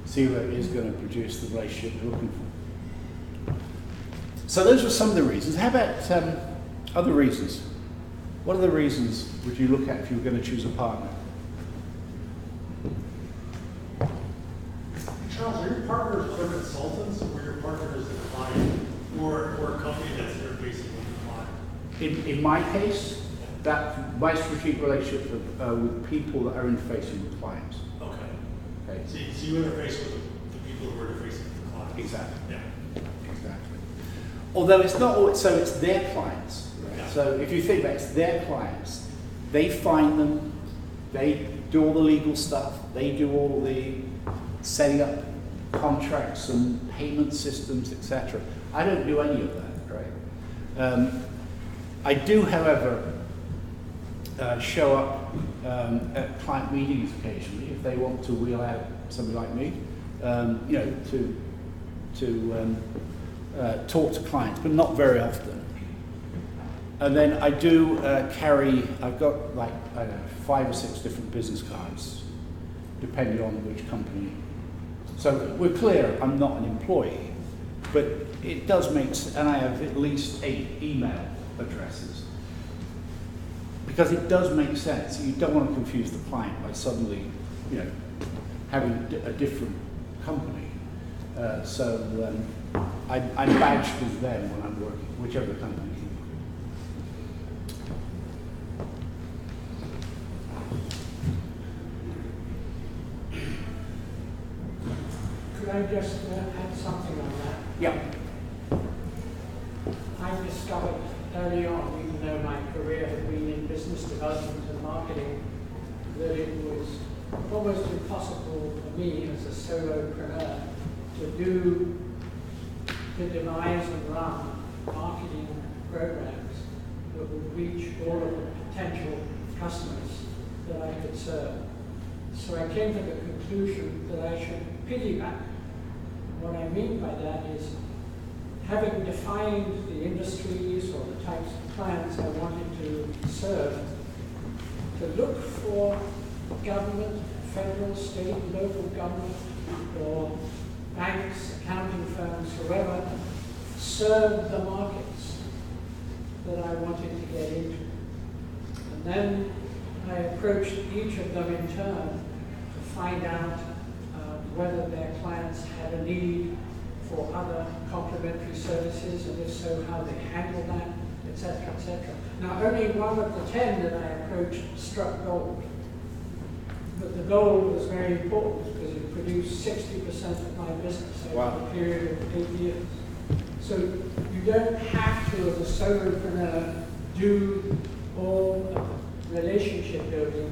see whether it is going to produce the relationship you're looking for. So those were some of the reasons. How about other reasons? What other reasons would you look at if you were going to choose a partner? Charles, are your partners other consultants, or your partners the client, or a company that's interfacing with the client? In my case, my strategic relationships are with people that are interfacing with clients. Okay. So you interface with the people who are interfacing with the clients. Exactly. Yeah. Exactly. Although it's not always, so it's their clients. Right? Yeah. So if you think about it, it's their clients, they find them, they do all the legal stuff, they do all the setting up contracts and payment systems, etc. I don't do any of that, right? I do, however, show up at client meetings occasionally if they want to wheel out somebody like me, you know, to talk to clients, but not very often. And then I do I've got like, I don't know, 5 or 6 different business cards, depending on which company. So we're clear, I'm not an employee, but it does make sense, and I have at least 8 email addresses. Because it does make sense. You don't want to confuse the client by suddenly, you know, having a different company. I'm badged as them when I'm working, whichever company. Could I just add something on that? Yeah. I discovered early on, even though my career had been in business development and marketing, that it was almost impossible for me as a solopreneur to do to devise and run marketing programs that would reach all of the potential customers that I could serve. So I came to the conclusion that I should piggyback. What I mean by that is, having defined the industries or the types of clients I wanted to serve, to look for government, federal, state, local government, or banks, accounting firms, whoever, served the markets that I wanted to get into. And then I approached each of them in turn to find out whether their clients had a need for other complementary services, and if so, how they handled that, etc., etc. Now, only one of the 10 that I approached struck gold. But the gold was very important because it produced 60% of my business over a period of 8 years. So you don't have to, as a solopreneur, do all of the relationship building.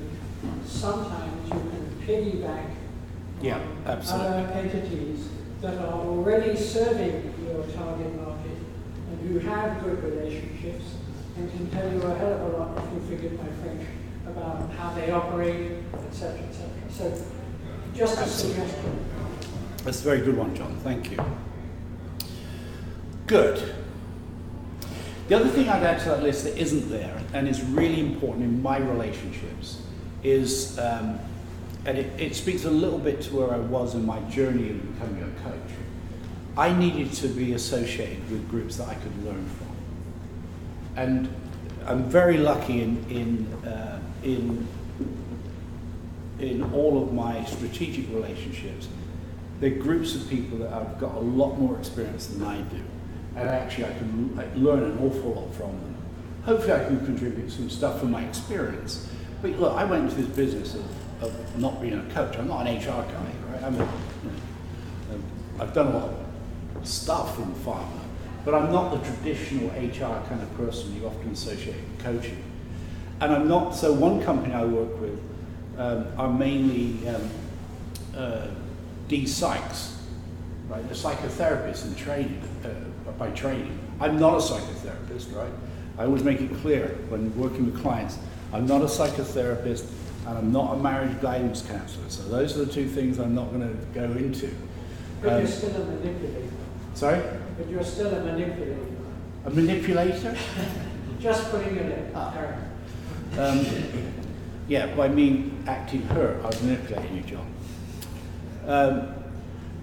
Sometimes you can piggyback on other entities that are already serving your target market and who have good relationships and can tell you a hell of a lot, if you forgive my French, about how they operate, etc., etc. So, just a suggestion. That's a very good one, John. Thank you. Good. The other thing I'd add to that list that isn't there and is really important in my relationships is, and it speaks a little bit to where I was in my journey in becoming a coach. I needed to be associated with groups that I could learn from. And I'm very lucky in all of my strategic relationships. They're groups of people that have got a lot more experience than I do. And actually I can learn an awful lot from them. Hopefully I can contribute some stuff from my experience. But look, I went into this business of not being a coach. I'm not an HR guy, right? I've done a lot of stuff in pharma, but I'm not the traditional HR kind of person you often associate with coaching. And I'm not, so one company I work with are mainly D-psychs, right? They're psychotherapists in training, by training. I'm not a psychotherapist, right? I always make it clear when working with clients, I'm not a psychotherapist and I'm not a marriage guidance counselor. So those are the two things I'm not going to go into. But you're still a manipulator. Sorry? But you're still a manipulator. A manipulator? Just putting it in. Yeah, by me acting hurt, I was manipulating you, John.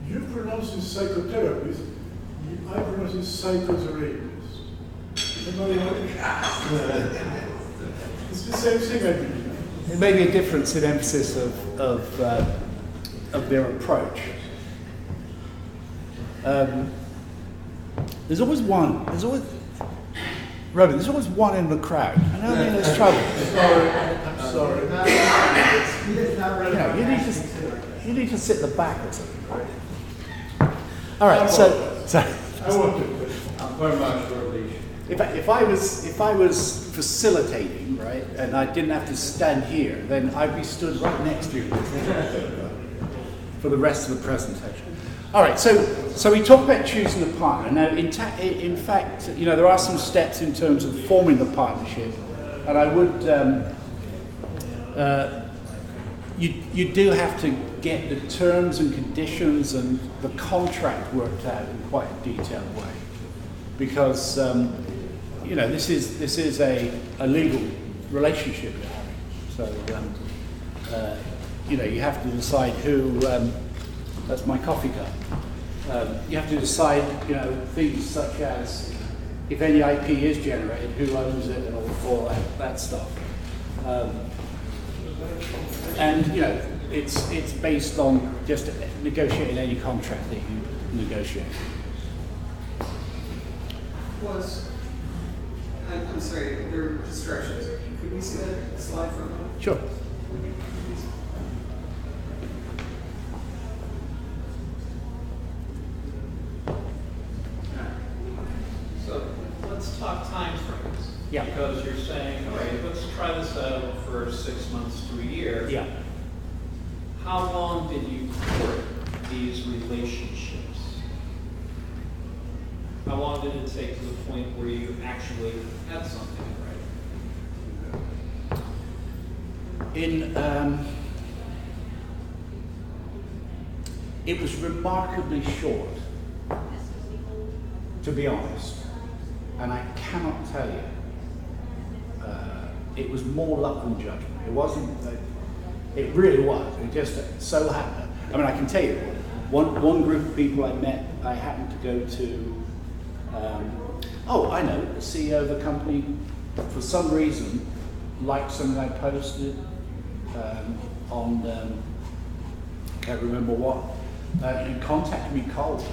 You pronounce it psychotherapist, I pronounce it psychotherapist. It's the same thing, I believe. There may be a difference in emphasis of their approach. There's always one. Robin, there's always one in the crowd. I know there's trouble. I'm sorry. You need to sit in the back or something, right? All right. So I want to. I'm very much for leash. if I was facilitating, right, and I didn't have to stand here, then I'd be stood right next to you for the rest of the presentation. All right, so we talked about choosing a partner. Now, in fact, there are some steps in terms of forming the partnership, and I would, you do have to get the terms and conditions and the contract worked out in quite a detailed way, because this is a legal relationship you're having. So you have to decide who. That's my coffee cup. You have to decide, things such as if any IP is generated, who owns it, and all that stuff. And it's based on just negotiating any contract that you negotiate. I'm sorry, there are distractions. Could we see that slide for a moment? Sure. So let's talk time frames. Yeah. Because you're saying, all right, let's try this out for 6 months to a year. Yeah. How long did you court these relationships? How long did it take to the point where you actually had something right? It was remarkably short, to be honest, and I cannot tell you. It was more luck than judgment. It wasn't. It really was. It just so happened. I mean, I can tell you, one group of people I met, I happened to go to, oh, I know, the CEO of the company, for some reason, liked something I posted on, I can't remember what, and contacted me cold.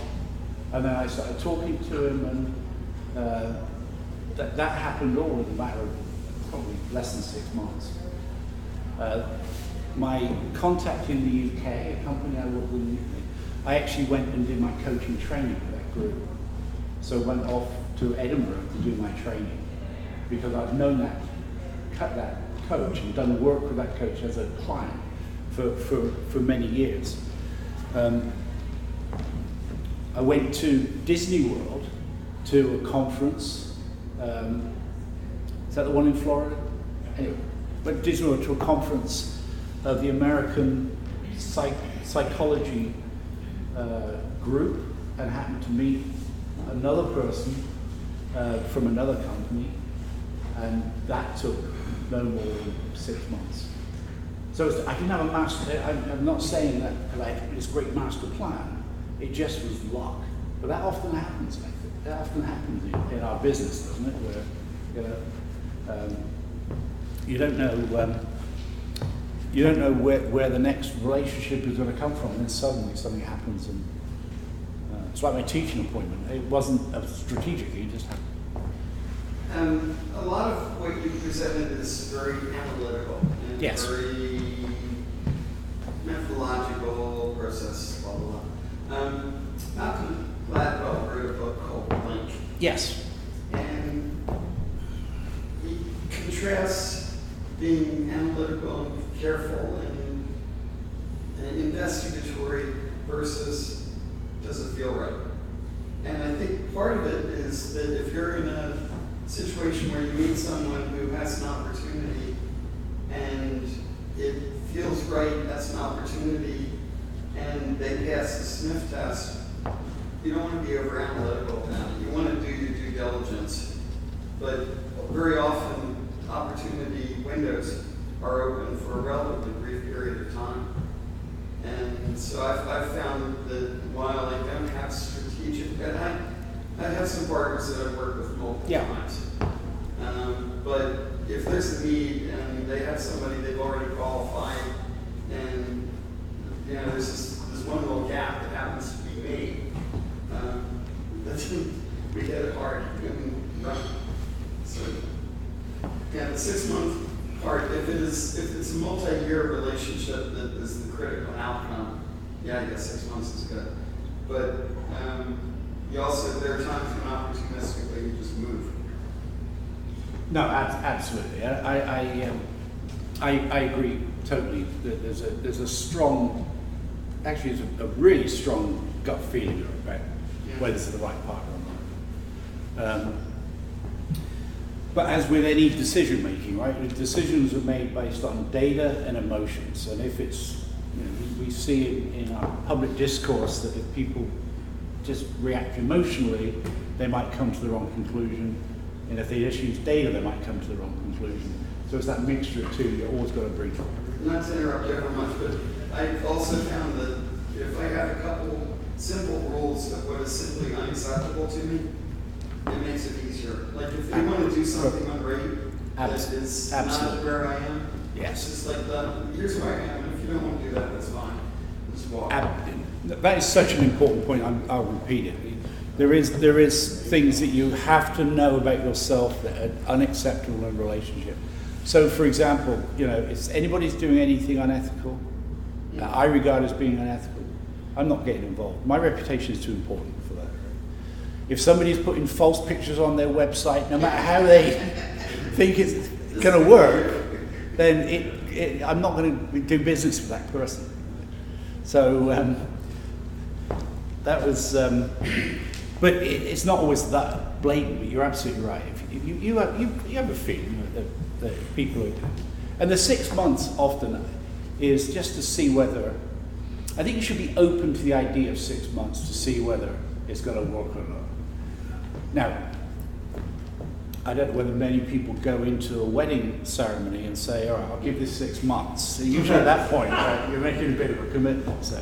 And then I started talking to him, and that happened all in a matter of probably less than 6 months. My contact in the UK, a company I work with in the UK, I actually went and did my coaching training for that group. So I went off to Edinburgh to do my training because I've known that coach and done work with that coach as a client for many years. I went to Disney World to a conference. Is that the one in Florida? Anyway, went to Disney World to a conference of the American psychology group, and happened to meet another person from another company, and that took no more than 6 months. So I didn't have a master. I'm not saying that because I had this great master plan. It just was luck. But that often happens. That often happens in our business, doesn't it? Where you don't know where the next relationship is going to come from, and then suddenly something happens, and it's like my teaching appointment. It wasn't strategic; it just happened. A lot of what you presented is very analytical and Yes. very methodological process, blah, blah, blah. Malcolm Gladwell wrote a book called Blink. Yes. And he contrasts being analytical and careful and investigatory versus does it feel right? And I think part of it is that if you're in a situation where you meet someone who has an opportunity and it feels right as an opportunity and they pass the sniff test, you don't want to be over analytical about it. You want to do your due diligence. But very often opportunity windows are open for a relatively brief period of time. And so I've found that while I don't have strategic, I have some partners that I've worked with multiple times. But if there's a need and they have somebody they've already qualified, and there's one little gap that happens to be me, we get it hard. So yeah, the 6 month part, if it's a multi-year relationship that is the critical outcome, yeah, I guess 6 months is good. But you also, there are times when opportunistically you just move. No, absolutely. I agree totally that there's a strong, actually there's a really strong gut feeling about whether it's the right partner or not. But as with any decision making, right, decisions are made based on data and emotions. And if it's, we see in our public discourse that if people just react emotionally, they might come to the wrong conclusion. And if they just use data, they might come to the wrong conclusion. So it's that mixture of two you always got to bring. Not to interrupt you very much, but I've also found that if I have a couple simple rules of what is simply unacceptable to me, it makes it easier. Like if they want to do something on rate that is not where I am, it's just like here's where I am. And if you don't want to do that, that's fine. Just walk. That is such an important point. I'll repeat it. There is things that you have to know about yourself that are unacceptable in a relationship. So, for example, if anybody's doing anything unethical, I regard as being unethical, I'm not getting involved. My reputation is too important for that. If somebody's putting false pictures on their website, no matter how they think it's going to work, then I'm not going to do business with that person. So that was, but it's not always that blatant. But you're absolutely right. If you have a feeling that people are, and the 6 months often is just to see whether. I think you should be open to the idea of 6 months to see whether it's going to work or not. Now, I don't know whether many people go into a wedding ceremony and say, all right, I'll give this 6 months. So usually at that point, right, you're making a bit of a commitment. So,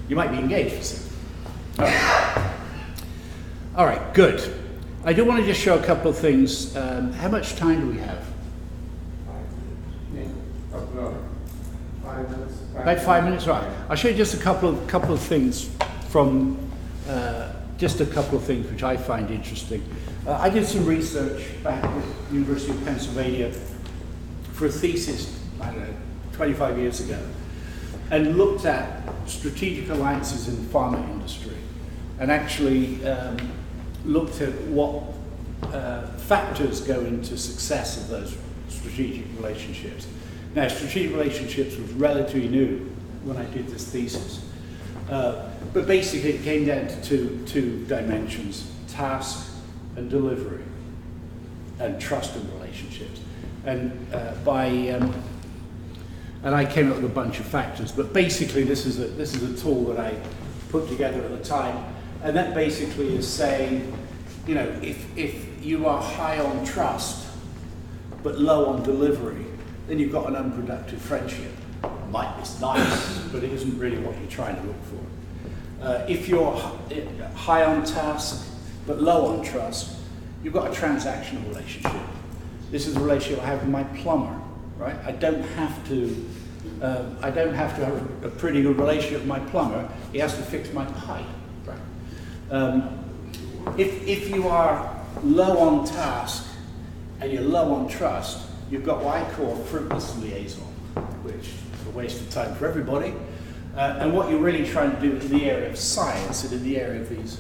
You might be engaged, so. All right, good. I do want to just show a couple of things. How much time do we have? 5 minutes. About 5 minutes, right. I'll show you just a couple of things from, just a couple of things which I find interesting. I did some research back at the University of Pennsylvania for a thesis, I don't know, 25 years ago, and looked at strategic alliances in the pharma industry, and actually looked at what factors go into success of those strategic relationships. Now, strategic relationships was relatively new when I did this thesis, but basically it came down to two dimensions: task and delivery, and trust in relationships. And and I came up with a bunch of factors, but basically this is a tool that I put together at the time, and that basically is saying, you know, if you are high on trust but low on delivery, then you've got an unproductive friendship. It's nice, but it isn't really what you're trying to look for. If you're high on task but low on trust, you've got a transactional relationship. This is a relationship I have with my plumber, right? I don't have to have a pretty good relationship with my plumber. He has to fix my pipe, right? If you are low on task and you're low on trust, you've got what I call a fruitless liaison, which is a waste of time for everybody. And what you're really trying to do in the area of science and in the area of these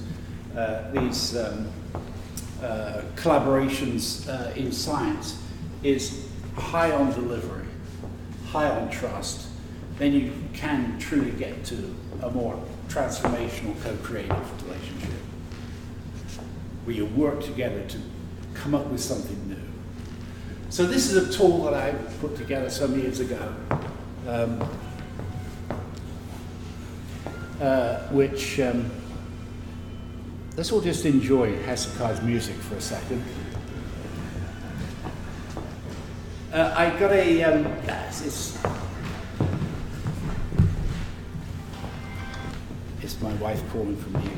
collaborations in science is high on delivery, high on trust, then you can truly get to a more transformational, co-creative relationship where you work together to come up with something new. So this is a tool that I put together some years ago, which let's all just enjoy Hezekiah's music for a second. I got a, it's my wife calling from the UK.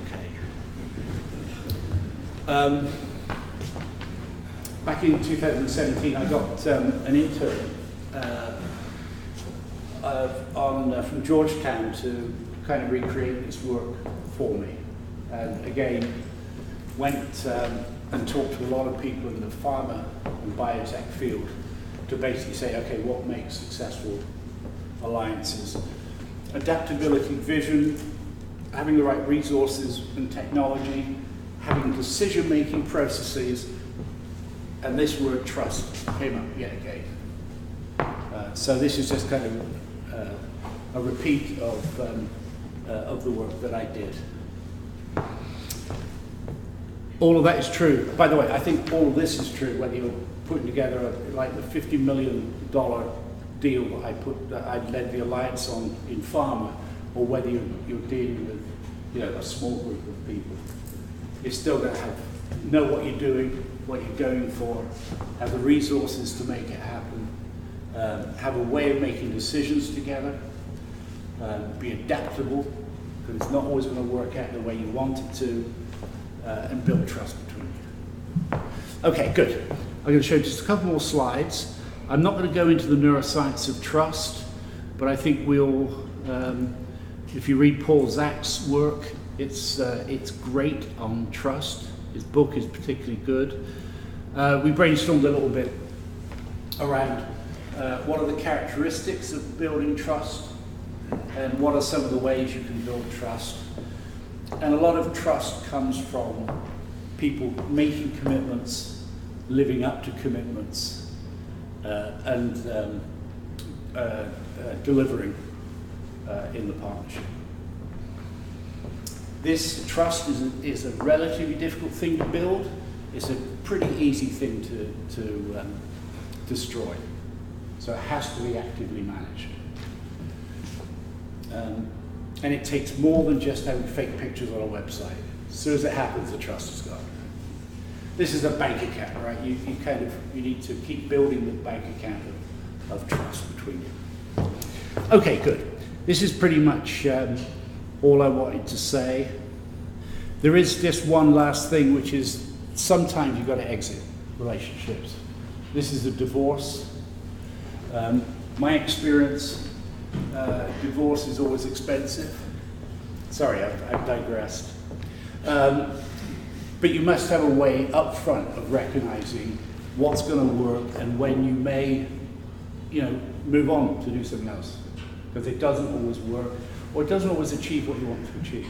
Back in 2017, I got an intern from Georgetown to kind of recreate this work for me. And again, went and talked to a lot of people in the pharma and biotech field to basically say, okay, what makes successful alliances? Adaptability, vision, having the right resources and technology, having decision-making processes, and this word trust came up yet again. So this is just kind of a repeat of the work that I did. All of that is true. By the way, I think all of this is true whether you're putting together like the $50 million deal that I led the alliance on in pharma, or whether you're dealing with, you know, a small group of people. You're still going to know what you're doing, what you're going for, have the resources to make it happen, have a way of making decisions together, be adaptable, because it's not always going to work out the way you want it to, and build trust between you. Okay, good. I'm going to show you just a couple more slides. I'm not going to go into the neuroscience of trust, but I think we'll, if you read Paul Zach's work, it's great on trust. His book is particularly good. We brainstormed a little bit around what are the characteristics of building trust, and what are some of the ways you can build trust. And a lot of trust comes from people making commitments, living up to commitments, and delivering in the partnership. This trust is a relatively difficult thing to build. It's a pretty easy thing to destroy. So it has to be actively managed. And it takes more than just having fake pictures on a website. As soon as it happens, the trust is gone. This is a bank account, right? You need to keep building the bank account of trust between you. Okay, good. This is pretty much all I wanted to say. There is just one last thing, which is sometimes you've got to exit relationships. This is a divorce. My experience, divorce is always expensive. Sorry, I've digressed. But you must have a way up front of recognizing what's going to work and when you may, move on to do something else. Because it doesn't always work, or it doesn't always achieve what you want to achieve.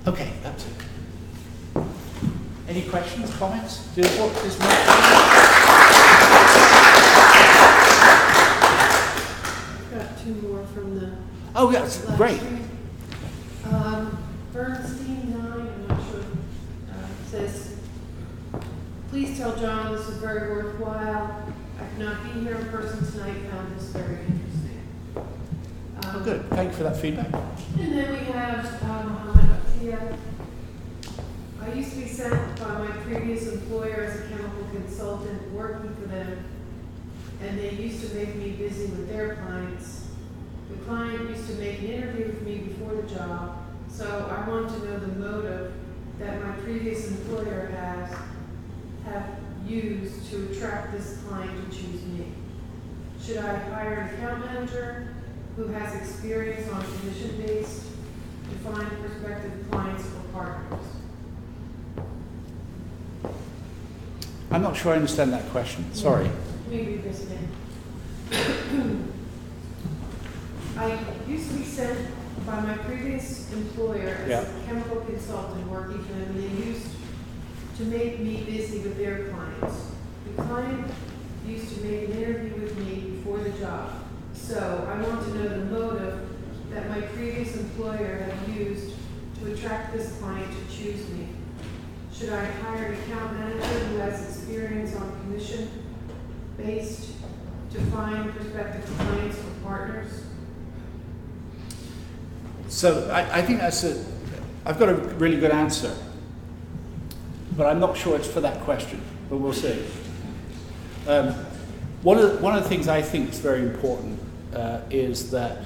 Okay, that's it. Any questions, comments? Got two more from the. Oh, yes, last great. year. Bernstein 9, I'm not sure, says, please tell John this is very worthwhile. I could not be here in person tonight, found this very interesting. Oh, good. Thank you for that feedback. And then we have Mohammed Atia. I used to be sent by my previous employer as a chemical consultant working for them, and they used to make me busy with their clients. The client used to make an interview with me before the job, so I want to know the motive that my previous employer have used to attract this client to choose me. Should I hire an account manager who has experience on commission-based to find prospective clients or partners? I'm not sure I understand that question. Sorry. Maybe this name. I used to be sent by my previous employer as a chemical consultant working for them, and they used to make me busy with their clients. The client used to make an interview with me before the job. So I want to know the motive that my previous employer had used to attract this client to choose me. Should I hire an account manager who has experience on commission-based to find prospective clients or partners? So I think I've got a really good answer, but I'm not sure it's for that question, but we'll see. One of the things I think is very important is that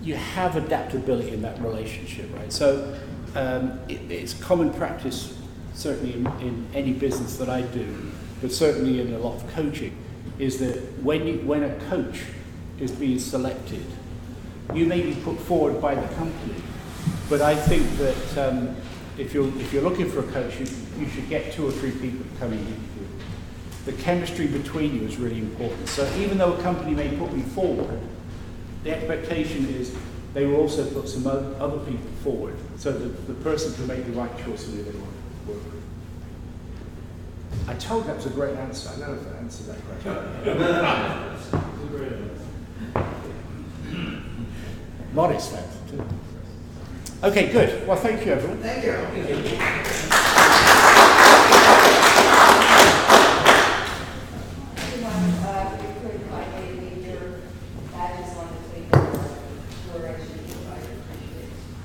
you have adaptability in that relationship, right? So it's common practice, certainly in any business that I do, but certainly in a lot of coaching, is that when a coach is being selected, you may be put forward by the company, but I think that if you're looking for a coach, you should get 2 or 3 people to come in with you. The chemistry between you is really important. So even though a company may put me forward, the expectation is they will also put some other people forward, so that the person can make the right choice of who they want to work with. I told that was a great answer. I know if I answered that question. Modest answer too. Okay, good. Well, thank you, everyone. Thank you.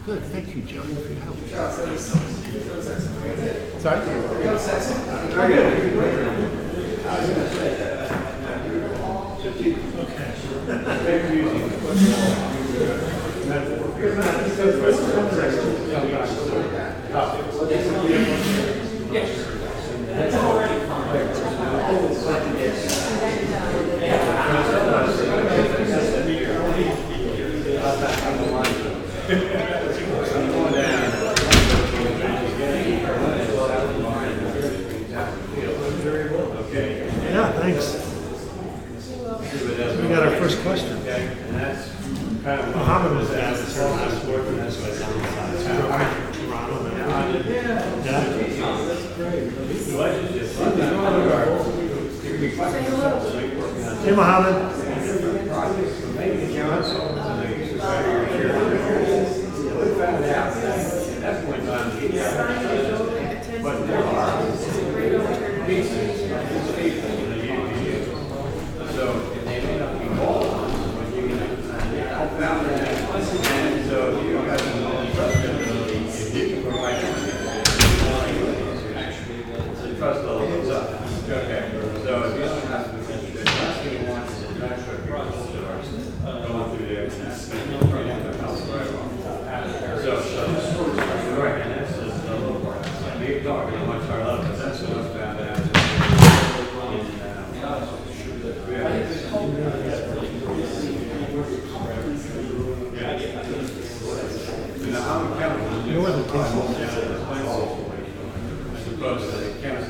Good. Thank you, John, for your help. Yeah, thanks. We got our first question. Mohammed was asked the last word, and that's what Hey, Mohammed. Trust level goes up. Okay, so if you don't have to, the last thing you want is a transfer. Northern Tinsel, as opposed to